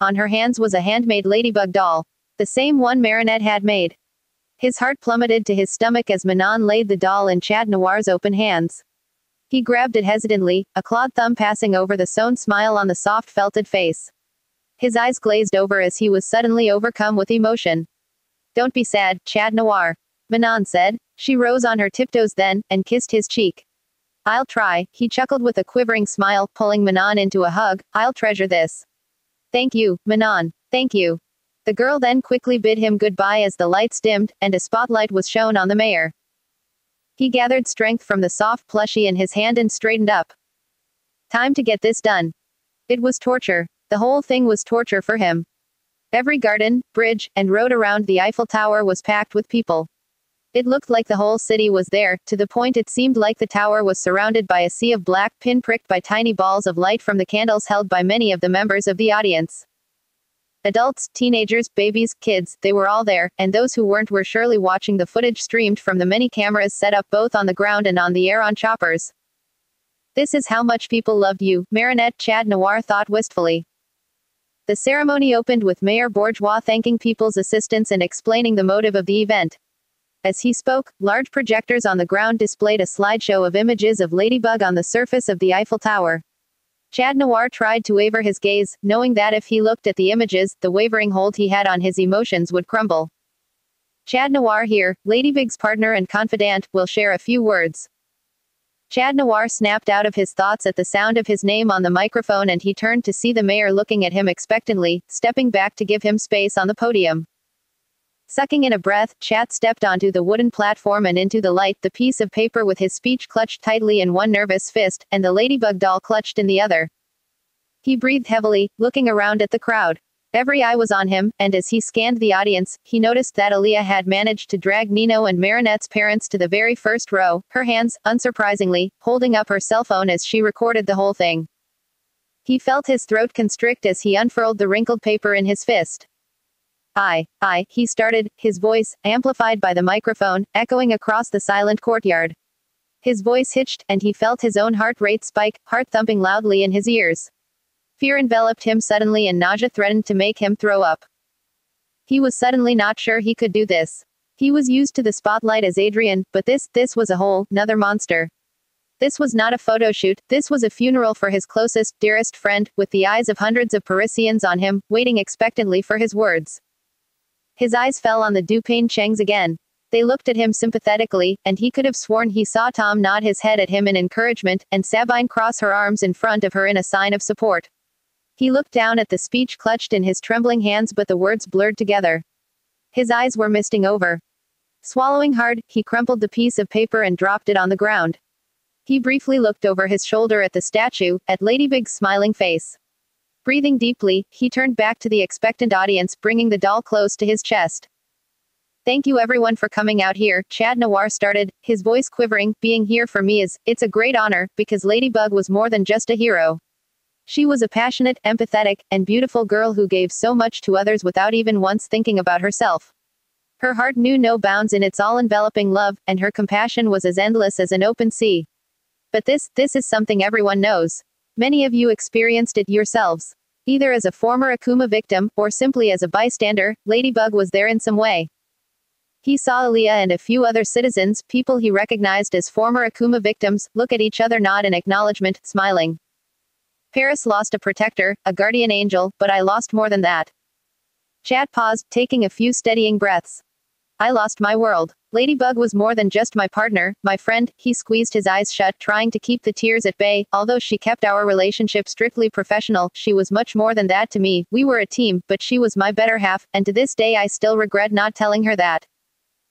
On her hands was a handmade ladybug doll. The same one Marinette had made. His heart plummeted to his stomach as Manon laid the doll in Chat Noir's open hands. He grabbed it hesitantly, a clawed thumb passing over the sewn smile on the soft felted face. His eyes glazed over as he was suddenly overcome with emotion. Don't be sad, Chat Noir. Manon said. She rose on her tiptoes then, and kissed his cheek. I'll try, he chuckled with a quivering smile, pulling Manon into a hug. I'll treasure this. Thank you, Manon. Thank you. The girl then quickly bid him goodbye as the lights dimmed, and a spotlight was shown on the mayor. He gathered strength from the soft plushie in his hand and straightened up. Time to get this done. It was torture. The whole thing was torture for him. Every garden, bridge, and road around the Eiffel Tower was packed with people. It looked like the whole city was there, to the point it seemed like the tower was surrounded by a sea of black, pin-pricked by tiny balls of light from the candles held by many of the members of the audience. Adults, teenagers, babies, kids, they were all there, and those who weren't were surely watching the footage streamed from the many cameras set up both on the ground and on the air on choppers. This is how much people loved you, Marinette, Chat Noir thought wistfully. The ceremony opened with Mayor Bourgeois thanking people's assistance and explaining the motive of the event. As he spoke, large projectors on the ground displayed a slideshow of images of Ladybug on the surface of the Eiffel Tower. Chat Noir tried to waver his gaze, knowing that if he looked at the images, the wavering hold he had on his emotions would crumble. Chat Noir here, Ladybug's partner and confidant, will share a few words. Chat Noir snapped out of his thoughts at the sound of his name on the microphone, and he turned to see the mayor looking at him expectantly, stepping back to give him space on the podium. Sucking in a breath, Chat stepped onto the wooden platform and into the light, the piece of paper with his speech clutched tightly in one nervous fist, and the ladybug doll clutched in the other. He breathed heavily, looking around at the crowd. Every eye was on him, and as he scanned the audience, he noticed that Aaliyah had managed to drag Nino and Marinette's parents to the very first row, her hands, unsurprisingly, holding up her cell phone as she recorded the whole thing. He felt his throat constrict as he unfurled the wrinkled paper in his fist. He started, his voice, amplified by the microphone, echoing across the silent courtyard. His voice hitched, and he felt his own heart rate spike, heart thumping loudly in his ears. Fear enveloped him suddenly and nausea threatened to make him throw up. He was suddenly not sure he could do this. He was used to the spotlight as Adrien, but this was a whole nother monster. This was not a photo shoot, this was a funeral for his closest, dearest friend, with the eyes of hundreds of Parisians on him, waiting expectantly for his words. His eyes fell on the Dupain Chengs again. They looked at him sympathetically, and he could have sworn he saw Tom nod his head at him in encouragement, and Sabine cross her arms in front of her in a sign of support. He looked down at the speech clutched in his trembling hands, but the words blurred together. His eyes were misting over. Swallowing hard, he crumpled the piece of paper and dropped it on the ground. He briefly looked over his shoulder at the statue, at Ladybug's smiling face. Breathing deeply, he turned back to the expectant audience, bringing the doll close to his chest. "Thank you everyone for coming out here," Chad Noir started, his voice quivering. "Being here for me it's a great honor, because Ladybug was more than just a hero. She was a passionate, empathetic, and beautiful girl who gave so much to others without even once thinking about herself. Her heart knew no bounds in its all-enveloping love, and her compassion was as endless as an open sea. But this is something everyone knows. Many of you experienced it yourselves. Either as a former Akuma victim, or simply as a bystander, Ladybug was there in some way." He saw Aaliyah and a few other citizens, people he recognized as former Akuma victims, look at each other, nod in acknowledgement, smiling. "Paris lost a protector, a guardian angel, but I lost more than that." Chad paused, taking a few steadying breaths. "I lost my world. Ladybug was more than just my partner, my friend." He squeezed his eyes shut, trying to keep the tears at bay. "Although she kept our relationship strictly professional, she was much more than that to me. We were a team, but she was my better half, and to this day I still regret not telling her that.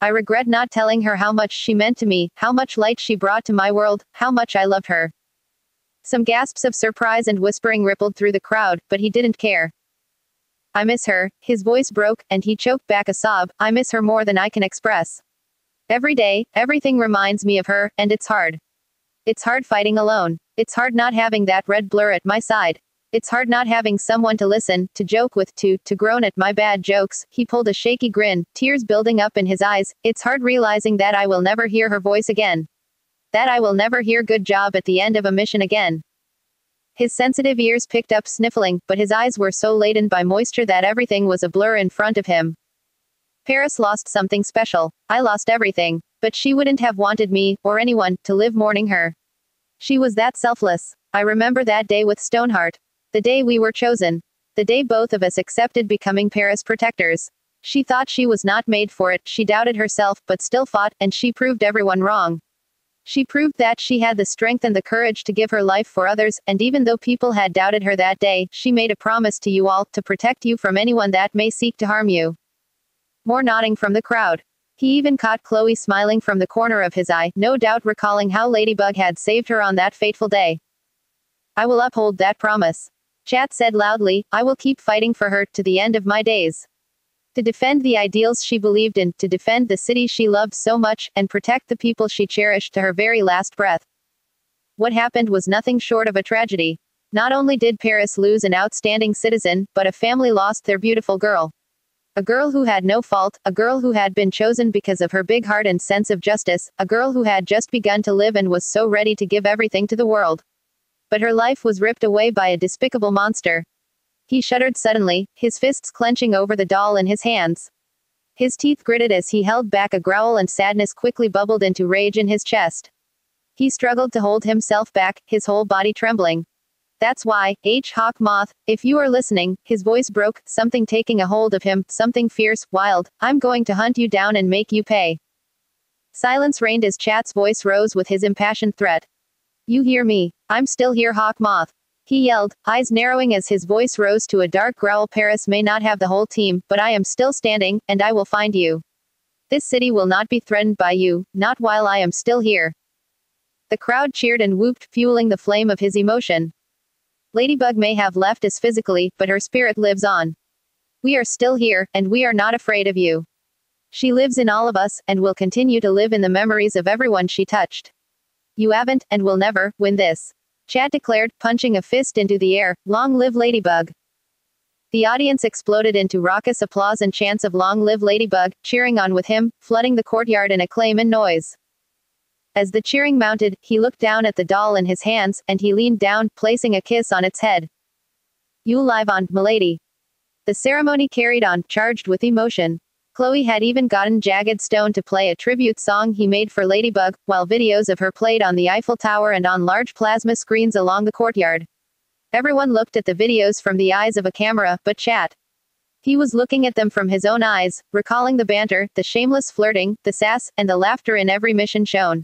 I regret not telling her how much she meant to me, how much light she brought to my world, how much I loved her." Some gasps of surprise and whispering rippled through the crowd, but he didn't care. "I miss her." His voice broke, and he choked back a sob. "I miss her more than I can express. Every day, everything reminds me of her, and it's hard. It's hard fighting alone. It's hard not having that red blur at my side. It's hard not having someone to listen, to joke with, to groan at my bad jokes." He pulled a shaky grin, tears building up in his eyes. "It's hard realizing that I will never hear her voice again. That I will never hear 'good job' at the end of a mission again." His sensitive ears picked up sniffling, but his eyes were so laden by moisture that everything was a blur in front of him. "Paris lost something special. I lost everything. But she wouldn't have wanted me, or anyone, to live mourning her. She was that selfless. I remember that day with Stoneheart. The day we were chosen. The day both of us accepted becoming Paris protectors. She thought she was not made for it, she doubted herself, but still fought, and she proved everyone wrong. She proved that she had the strength and the courage to give her life for others, and even though people had doubted her that day, she made a promise to you all, to protect you from anyone that may seek to harm you." More nodding from the crowd. He even caught Chloe smiling from the corner of his eye, no doubt recalling how Ladybug had saved her on that fateful day. "I will uphold that promise." Chat said loudly. "I will keep fighting for her, to the end of my days. To defend the ideals she believed in, to defend the city she loved so much, and protect the people she cherished to her very last breath." What happened was nothing short of a tragedy. Not only did Paris lose an outstanding citizen, but a family lost their beautiful girl. A girl who had no fault, a girl who had been chosen because of her big heart and sense of justice, a girl who had just begun to live and was so ready to give everything to the world. But her life was ripped away by a despicable monster. He shuddered suddenly, his fists clenching over the doll in his hands. His teeth gritted as he held back a growl, and sadness quickly bubbled into rage in his chest. He struggled to hold himself back, his whole body trembling. "That's why, Hawk Moth, if you are listening," his voice broke, something taking a hold of him, something fierce, wild. "I'm going to hunt you down and make you pay." Silence reigned as Chat's voice rose with his impassioned threat. "You hear me? I'm still here, Hawk Moth," he yelled, eyes narrowing as his voice rose to a dark growl. "Paris may not have the whole team, but I am still standing, and I will find you. This city will not be threatened by you, not while I am still here." The crowd cheered and whooped, fueling the flame of his emotion. "Ladybug may have left us physically, but her spirit lives on. We are still here, and we are not afraid of you. She lives in all of us, and will continue to live in the memories of everyone she touched. You haven't, and will never, win this," Chad declared, punching a fist into the air. "Long live Ladybug." The audience exploded into raucous applause and chants of "Long live Ladybug," cheering on with him, flooding the courtyard in acclaim and noise. As the cheering mounted, he looked down at the doll in his hands, and he leaned down, placing a kiss on its head. "You live on, milady." The ceremony carried on, charged with emotion. Chloe had even gotten Jagged Stone to play a tribute song he made for Ladybug, while videos of her played on the Eiffel Tower and on large plasma screens along the courtyard. Everyone looked at the videos from the eyes of a camera, but Chat. He was looking at them from his own eyes, recalling the banter, the shameless flirting, the sass, and the laughter in every mission shown.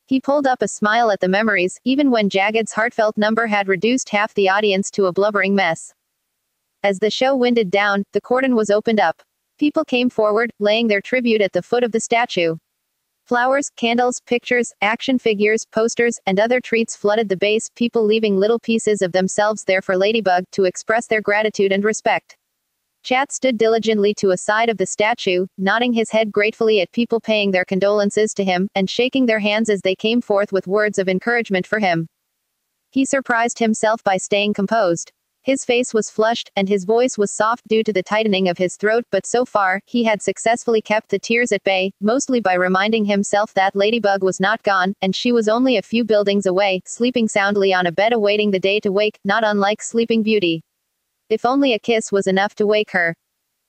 He pulled up a smile at the memories, even when Jagged's heartfelt number had reduced half the audience to a blubbering mess. As the show winded down, the cordon was opened up. People came forward, laying their tribute at the foot of the statue. Flowers, candles, pictures, action figures, posters, and other treats flooded the base, people leaving little pieces of themselves there for Ladybug to express their gratitude and respect. Chat stood diligently to a side of the statue, nodding his head gratefully at people paying their condolences to him, and shaking their hands as they came forth with words of encouragement for him. He surprised himself by staying composed. His face was flushed, and his voice was soft due to the tightening of his throat, but so far, he had successfully kept the tears at bay, mostly by reminding himself that Ladybug was not gone, and she was only a few buildings away, sleeping soundly on a bed awaiting the day to wake, not unlike Sleeping Beauty. If only a kiss was enough to wake her.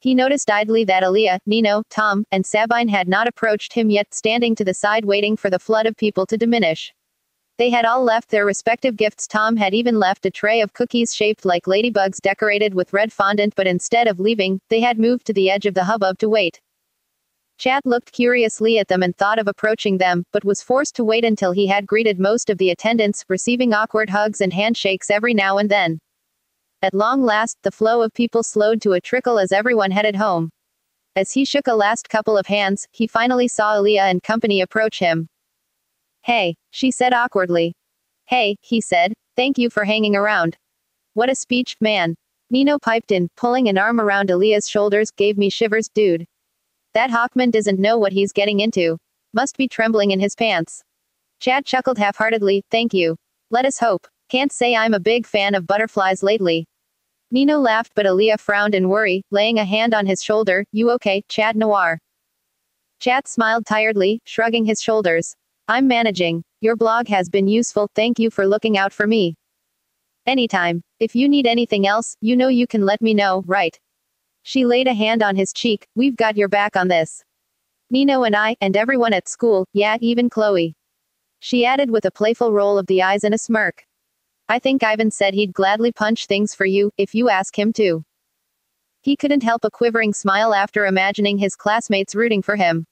He noticed idly that Aaliyah, Nino, Tom, and Sabine had not approached him yet, standing to the side waiting for the flood of people to diminish. They had all left their respective gifts. Tom had even left a tray of cookies shaped like ladybugs decorated with red fondant, but instead of leaving, they had moved to the edge of the hubbub to wait. Chat looked curiously at them and thought of approaching them, but was forced to wait until he had greeted most of the attendants, receiving awkward hugs and handshakes every now and then. At long last, the flow of people slowed to a trickle as everyone headed home. As he shook a last couple of hands, he finally saw Aaliyah and company approach him. "Hey," she said awkwardly. "Hey," he said, "thank you for hanging around." "What a speech, man." Nino piped in, pulling an arm around Aaliyah's shoulders. "Gave me shivers, dude. That Hawkman doesn't know what he's getting into. Must be trembling in his pants." Chad chuckled half-heartedly, "Thank you. Let us hope. Can't say I'm a big fan of butterflies lately." Nino laughed, but Aaliyah frowned in worry, laying a hand on his shoulder. "You okay, Chad Noir?" Chad smiled tiredly, shrugging his shoulders. "I'm managing. Your blog has been useful, thank you for looking out for me." "Anytime. If you need anything else, you know you can let me know, right?" She laid a hand on his cheek. "We've got your back on this. Nino and I, and everyone at school, yeah, even Chloe." She added with a playful roll of the eyes and a smirk. "I think Ivan said he'd gladly punch things for you, if you ask him to." He couldn't help a quivering smile after imagining his classmates rooting for him.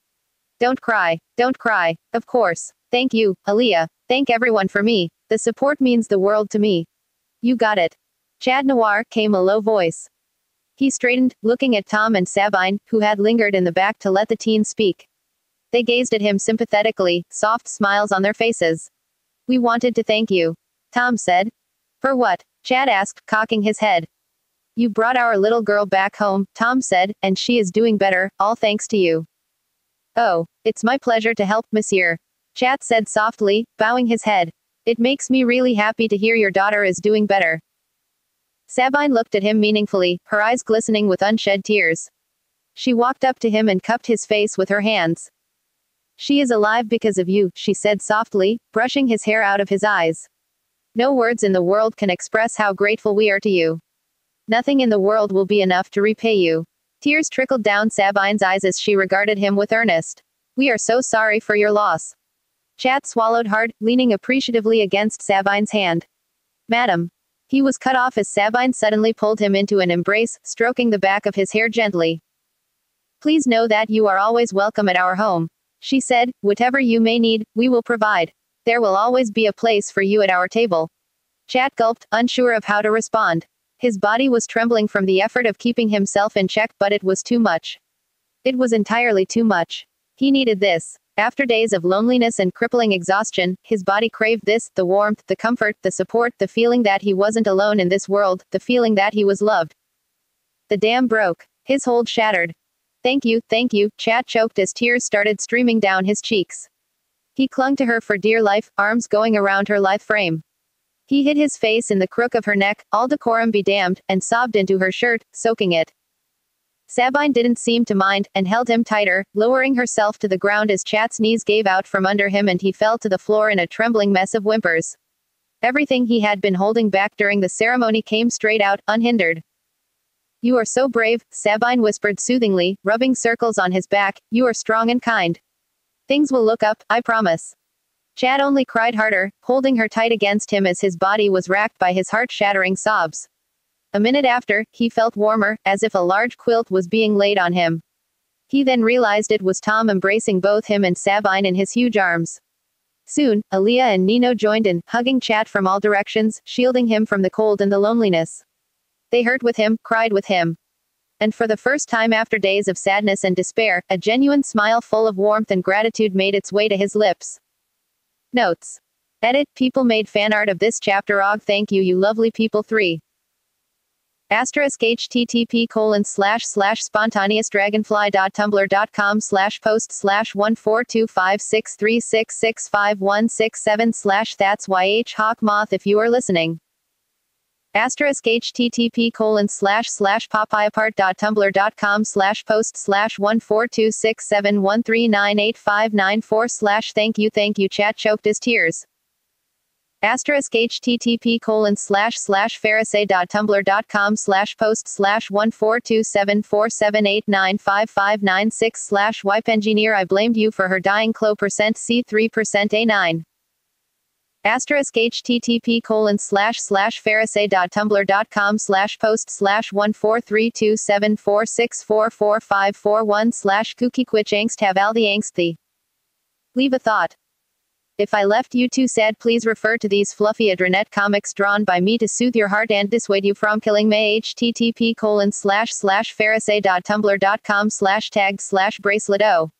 Don't cry. Don't cry. Of course. Thank you, Aaliyah. Thank everyone for me. The support means the world to me." "You got it." Chad Noir, came a low voice. He straightened, looking at Tom and Sabine, who had lingered in the back to let the teen speak. They gazed at him sympathetically, soft smiles on their faces. "We wanted to thank you," Tom said. "For what?" Chad asked, cocking his head. "You brought our little girl back home," Tom said, "and she is doing better, all thanks to you." "Oh, it's my pleasure to help, monsieur," Chad said softly, bowing his head. "It makes me really happy to hear your daughter is doing better." Sabine looked at him meaningfully, her eyes glistening with unshed tears. She walked up to him and cupped his face with her hands. "She is alive because of you," she said softly, brushing his hair out of his eyes. "No words in the world can express how grateful we are to you. Nothing in the world will be enough to repay you." Tears trickled down Sabine's eyes as she regarded him with earnest. "We are so sorry for your loss." Chad swallowed hard, leaning appreciatively against Sabine's hand. "Madam." He was cut off as Sabine suddenly pulled him into an embrace, stroking the back of his hair gently. "Please know that you are always welcome at our home," she said. "Whatever you may need, we will provide. There will always be a place for you at our table." Chad gulped, unsure of how to respond. His body was trembling from the effort of keeping himself in check, but it was too much. It was entirely too much. He needed this. After days of loneliness and crippling exhaustion, his body craved this, the warmth, the comfort, the support, the feeling that he wasn't alone in this world, the feeling that he was loved. The dam broke. His hold shattered. Thank you, Chad choked as tears started streaming down his cheeks. He clung to her for dear life, arms going around her lithe frame. He hid his face in the crook of her neck, all decorum be damned, and sobbed into her shirt, soaking it. Sabine didn't seem to mind, and held him tighter, lowering herself to the ground as Chat's knees gave out from under him and he fell to the floor in a trembling mess of whimpers. Everything he had been holding back during the ceremony came straight out, unhindered. "You are so brave," Sabine whispered soothingly, rubbing circles on his back. "You are strong and kind. Things will look up, I promise." Chad only cried harder, holding her tight against him as his body was racked by his heart-shattering sobs. A minute after, he felt warmer, as if a large quilt was being laid on him. He then realized it was Tom embracing both him and Sabine in his huge arms. Soon, Aaliyah and Nino joined in, hugging Chat from all directions, shielding him from the cold and the loneliness. They hurt with him, cried with him. And for the first time after days of sadness and despair, a genuine smile full of warmth and gratitude made its way to his lips. Notes. Edit. People made fan art of this chapter. Og, thank you, you lovely people. 3. http://spontaneous-dragonfly.tumblr.com/post/1425636651667/ that's hawk moth if you are listening. **poppyapart.tumblr.com/post/1426713985994/ thank you chat choked his tears. **Ferisae.tumblr.com/post/1427478955956/ wipe engineer I blamed you for her dying %C3%A9. **ferisae.tumblr.com/post/1432746445441/ kooky quich angst have all the angst the. Leave a thought. If I left you too sad, please refer to these fluffy adrenet comics drawn by me to soothe your heart and dissuade you from killing me. http://ferisae.tumblr.com/tagged/bracelet o.